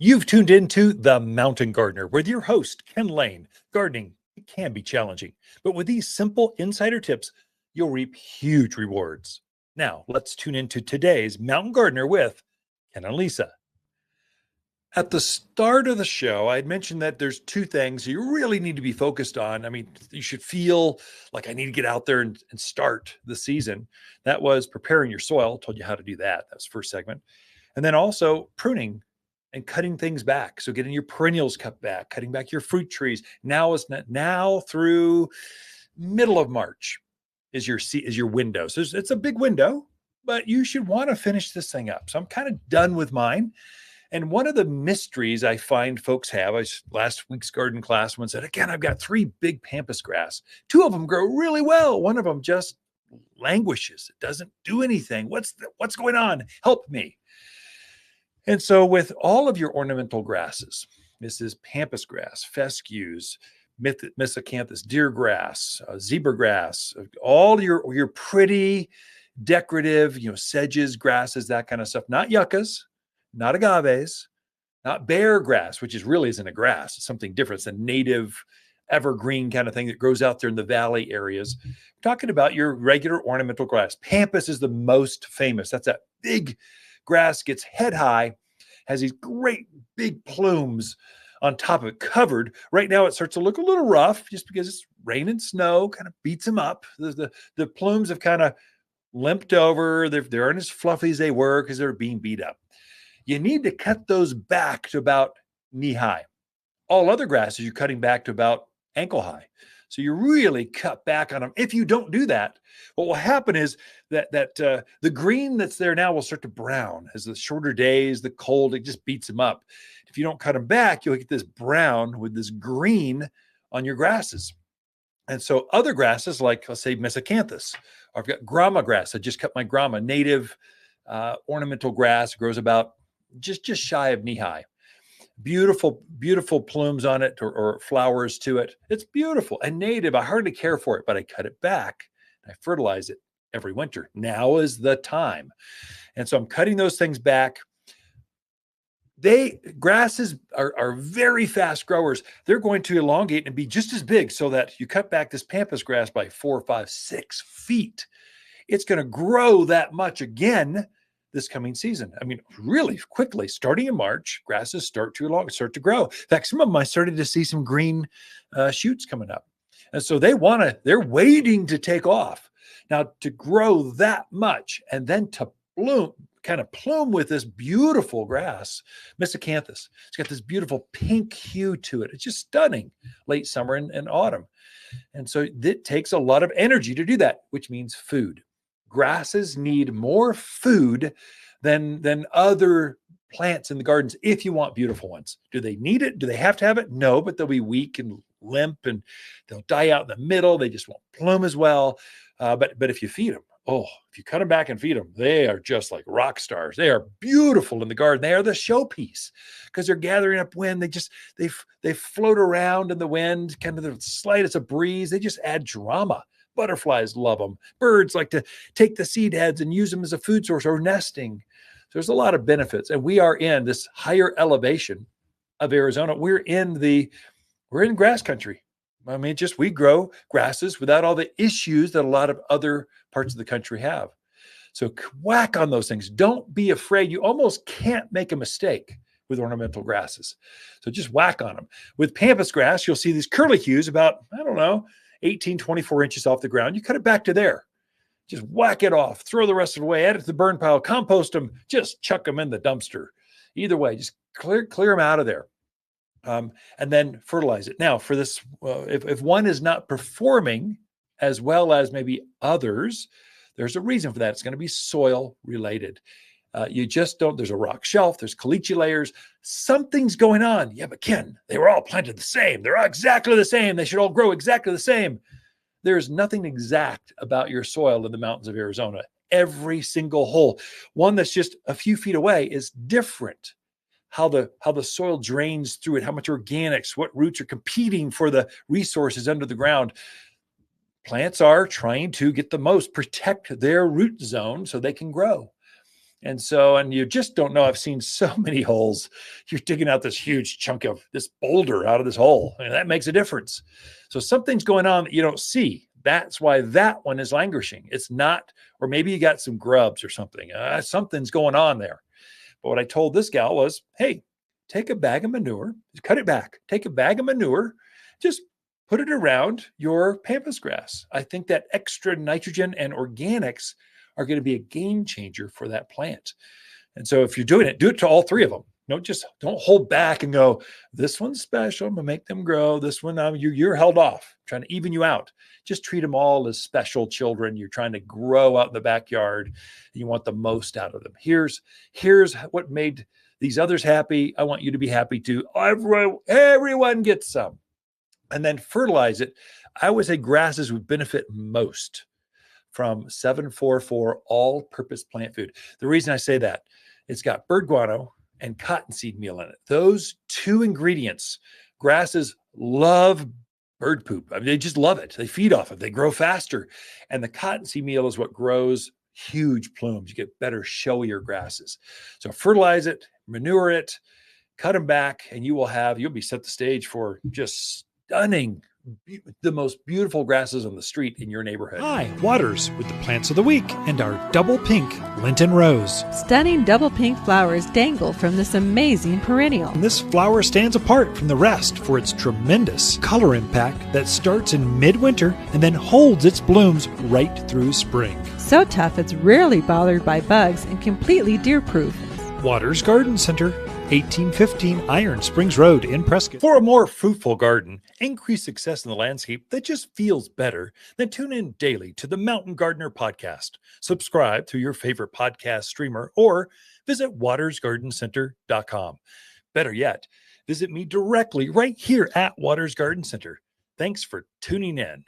You've tuned into The Mountain Gardener with your host, Ken Lain. Gardening, it can be challenging, but with these simple insider tips, you'll reap huge rewards. Now, let's tune into today's Mountain Gardener with Ken and Lisa. At the start of the show, I had mentioned that there's two things you really need to be focused on. I mean, you should feel like I need to get out there and start the season. That was preparing your soil. Told you how to do that. That was the first segment. And then also pruning and cutting things back. So getting your perennials cut back, cutting back your fruit trees. Now through middle of March is your window. So it's a big window, but you should want to finish this thing up. So I'm kind of done with mine. And one of the mysteries I find folks have, last week's garden class, one said, again, I've got 3 big pampas grass. 2 of them grow really well. One of them just languishes. It doesn't do anything. What's going on? Help me. And so with all of your ornamental grasses, this is pampas grass, fescues, miscanthus, deer grass, zebra grass, all your pretty decorative, sedges, grasses, that kind of stuff, not yuccas, not agaves, not bear grass, which really isn't a grass. It's something different. It's a native evergreen kind of thing that grows out there in the valley areas. I'm talking about your regular ornamental grass. Pampas is the most famous. That's that big grass, gets head high, has these great big plumes on top of it, covered. Right now it starts to look a little rough just because it's rain and snow, kind of beats them up. The plumes have kind of limped over. They aren't as fluffy as they were because they're being beat up. You need to cut those back to about knee high. All other grasses, you're cutting back to about ankle high. So you really cut back on them. If you don't do that, what will happen is that the green that's there now will start to brown as the shorter days, the cold, it just beats them up. If you don't cut them back, you'll get this brown with this green on your grasses. And so other grasses, like let's say miscanthus, I've got grama grass. I just cut my grama, native ornamental grass, grows about just shy of knee high. Beautiful, beautiful plumes on it or flowers to it. It's beautiful and native. I hardly care for it, but I cut it back. I fertilize it every winter. Now is the time. And so I'm cutting those things back. Grasses are very fast growers. They're going to elongate and be just as big so that you cut back this pampas grass by 4, 5, 6 feet. It's going to grow that much again this coming season. I mean, really quickly, starting in March, grasses start to grow. In fact, some of them I started to see some green shoots coming up. And so they're waiting to take off. Now, to grow that much and then to plume with this beautiful grass, miscanthus. It's got this beautiful pink hue to it. It's just stunning late summer and autumn. And so it takes a lot of energy to do that, which means food. Grasses need more food than other plants in the gardens if you want beautiful ones. Do they need it? Do they have to have it? No, but they'll be weak and limp and they'll die out in the middle. They just won't plume as well. But if you feed them, if you cut them back and feed them, they are just like rock stars. They are beautiful in the garden. They are the showpiece because they're gathering up wind. They float around in the wind, kind of the slightest of breeze. They just add drama. Butterflies love them. Birds like to take the seed heads and use them as a food source or nesting. So there's a lot of benefits. And we are in this higher elevation of Arizona. We're in grass country. I mean, we grow grasses without all the issues that a lot of other parts of the country have. So whack on those things. Don't be afraid. You almost can't make a mistake with ornamental grasses. So just whack on them. With pampas grass, you'll see these curlicues about, 18, 24 inches off the ground. You cut it back to there. Just whack it off. Throw the rest of it away. Add it to the burn pile. Compost them. Just chuck them in the dumpster. Either way, just clear them out of there. And then fertilize it. Now, for this, if one is not performing as well as maybe others, there's a reason for that. It's going to be soil related. You just don't, there's a rock shelf, there's caliche layers, something's going on. Yeah, but Ken, they were all planted the same. They're all exactly the same. They should all grow exactly the same. There's nothing exact about your soil in the mountains of Arizona. Every single hole, one that's just a few feet away, is different. How the soil drains through it, how much organics, what roots are competing for the resources under the ground. Plants are trying to get the most, protect their root zone so they can grow. And you just don't know. I've seen so many holes. You're digging out this huge chunk of this boulder out of this hole, and that makes a difference. So something's going on that you don't see. That's why that one is languishing. It's not, or maybe you got some grubs or something. Something's going on there. But what I told this gal was, hey, take a bag of manure, cut it back, take a bag of manure, just put it around your pampas grass. I think that extra nitrogen and organics are going to be a game changer for that plant. And so if you're doing it, do it to all three of them. Don't hold back and go, this one's special. I'm gonna make them grow. This one, you're held off. I'm trying to even you out. Just treat them all as special children. You're trying to grow out in the backyard. And you want the most out of them. Here's what made these others happy. I want you to be happy too. Everyone gets some. And then fertilize it. I always say grasses would benefit most from 744 all-purpose plant food. The reason I say that, it's got bird guano and cottonseed meal in it. Those two ingredients, grasses love bird poop. I mean, they just love it. They feed off it. They grow faster. And the cottonseed meal is what grows huge plumes. You get better, showier grasses. So fertilize it, manure it, cut them back, and you'll be set the stage for just stunning, the most beautiful grasses on the street in your neighborhood. Hi, Waters with the plants of the week and our double pink Linton Rose. Stunning double pink flowers dangle from this amazing perennial. And this flower stands apart from the rest for its tremendous color impact that starts in midwinter and then holds its blooms right through spring. So tough it's rarely bothered by bugs and completely deer-proof. Waters Garden Center, 1815 Iron Springs Road in Prescott. For a more fruitful garden, increased success in the landscape that just feels better, then tune in daily to the Mountain Gardener podcast. Subscribe through your favorite podcast streamer or visit watersgardencenter.com. Better yet, visit me directly right here at Waters Garden Center. Thanks for tuning in.